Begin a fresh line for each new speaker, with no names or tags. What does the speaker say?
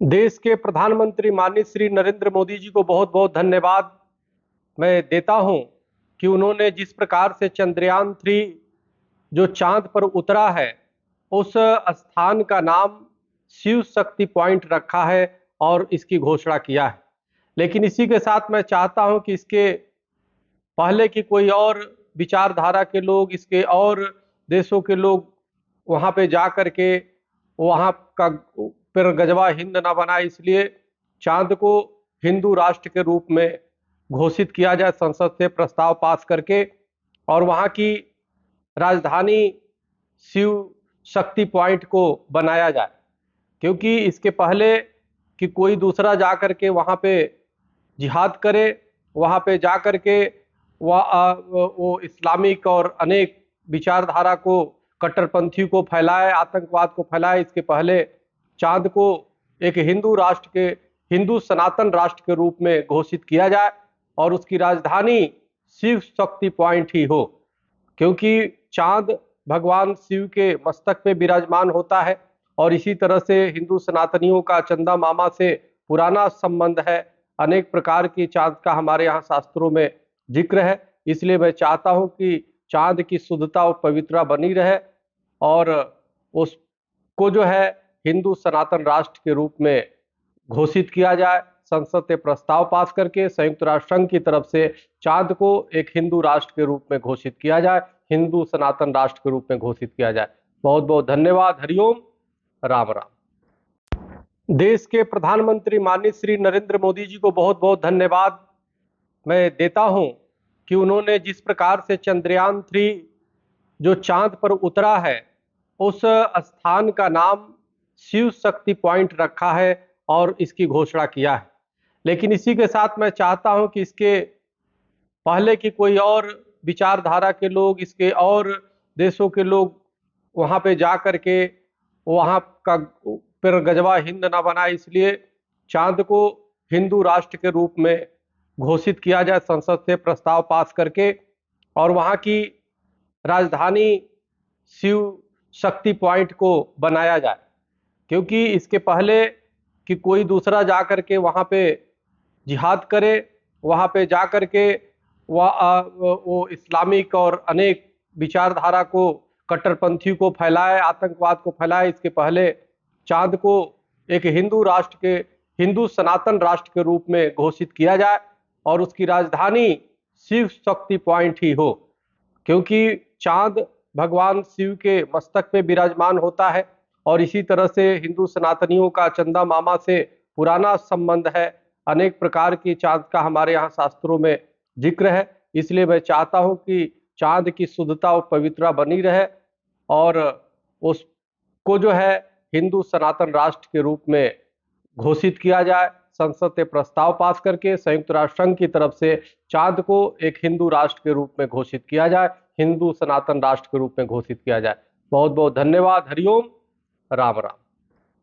देश के प्रधानमंत्री माननीय श्री नरेंद्र मोदी जी को बहुत बहुत धन्यवाद मैं देता हूं कि उन्होंने जिस प्रकार से चंद्रयान-3 जो चांद पर उतरा है, उस स्थान का नाम शिव शक्ति पॉइंट रखा है और इसकी घोषणा किया है। लेकिन इसी के साथ मैं चाहता हूं कि इसके पहले की कोई और विचारधारा के लोग, इसके और देशों के लोग वहाँ पे जा कर के वहाँ का फिर गजवा हिंद ना बनाए, इसलिए चाँद को हिंदू राष्ट्र के रूप में घोषित किया जाए संसद से प्रस्ताव पास करके और वहाँ की राजधानी शिव शक्ति पॉइंट को बनाया जाए। क्योंकि इसके पहले कि कोई दूसरा जा कर के वहाँ पे जिहाद करे, वहाँ पे जा कर के वो इस्लामिक और अनेक विचारधारा को, कट्टरपंथी को फैलाए, आतंकवाद को फैलाए। इसके पहले चाँद को एक हिंदू राष्ट्र के, हिंदू सनातन राष्ट्र के रूप में घोषित किया जाए और उसकी राजधानी शिव शक्ति पॉइंट ही हो। क्योंकि चाँद भगवान शिव के मस्तक पे विराजमान होता है और इसी तरह से हिंदू सनातनियों का चंदा मामा से पुराना संबंध है। अनेक प्रकार की चाँद का हमारे यहाँ शास्त्रों में जिक्र है। इसलिए मैं चाहता हूँ कि चाँद की शुद्धता और पवित्रता बनी रहे और उसको जो है हिंदू सनातन राष्ट्र के रूप में घोषित किया जाए। संसद से प्रस्ताव पास करके संयुक्त राष्ट्र संघ की तरफ से चाँद को एक हिंदू राष्ट्र के रूप में घोषित किया जाए, हिंदू सनातन राष्ट्र के रूप में घोषित किया जाए। बहुत बहुत धन्यवाद। हरिओम, राम राम। देश के प्रधानमंत्री माननीय श्री नरेंद्र मोदी जी को बहुत बहुत धन्यवाद मैं देता हूं कि उन्होंने जिस प्रकार से चंद्रयान-3 जो चांद पर उतरा है, उस स्थान का नाम शिव शक्ति पॉइंट रखा है और इसकी घोषणा किया है। लेकिन इसी के साथ मैं चाहता हूं कि इसके पहले की कोई और विचारधारा के लोग, इसके और देशों के लोग वहाँ पे जा कर के वहाँ का फिर गजवा हिंद ना बनाए, इसलिए चाँद को हिंदू राष्ट्र के रूप में घोषित किया जाए संसद से प्रस्ताव पास करके और वहाँ की राजधानी शिव शक्ति पॉइंट को बनाया जाए। क्योंकि इसके पहले कि कोई दूसरा जा कर के वहाँ पे जिहाद करे, वहाँ पे जा कर के वो इस्लामिक और अनेक विचारधारा को, कट्टरपंथी को फैलाए, आतंकवाद को फैलाए। इसके पहले चाँद को एक हिंदू राष्ट्र के, हिंदू सनातन राष्ट्र के रूप में घोषित किया जाए और उसकी राजधानी शिव शक्ति पॉइंट ही हो। क्योंकि चाँद भगवान शिव के मस्तक पे विराजमान होता है और इसी तरह से हिंदू सनातनियों का चंदा मामा से पुराना संबंध है। अनेक प्रकार की चाँद का हमारे यहाँ शास्त्रों में जिक्र है। इसलिए मैं चाहता हूँ कि चाँद की शुद्धता और पवित्रता बनी रहे और उसको जो है हिंदू सनातन राष्ट्र के रूप में घोषित किया जाए। संसद से प्रस्ताव पास करके संयुक्त राष्ट्र संघ की तरफ से चाँद को एक हिंदू राष्ट्र के रूप में घोषित किया जाए, हिंदू सनातन राष्ट्र के रूप में घोषित किया जाए। बहुत बहुत धन्यवाद। हरिओम, राम राम।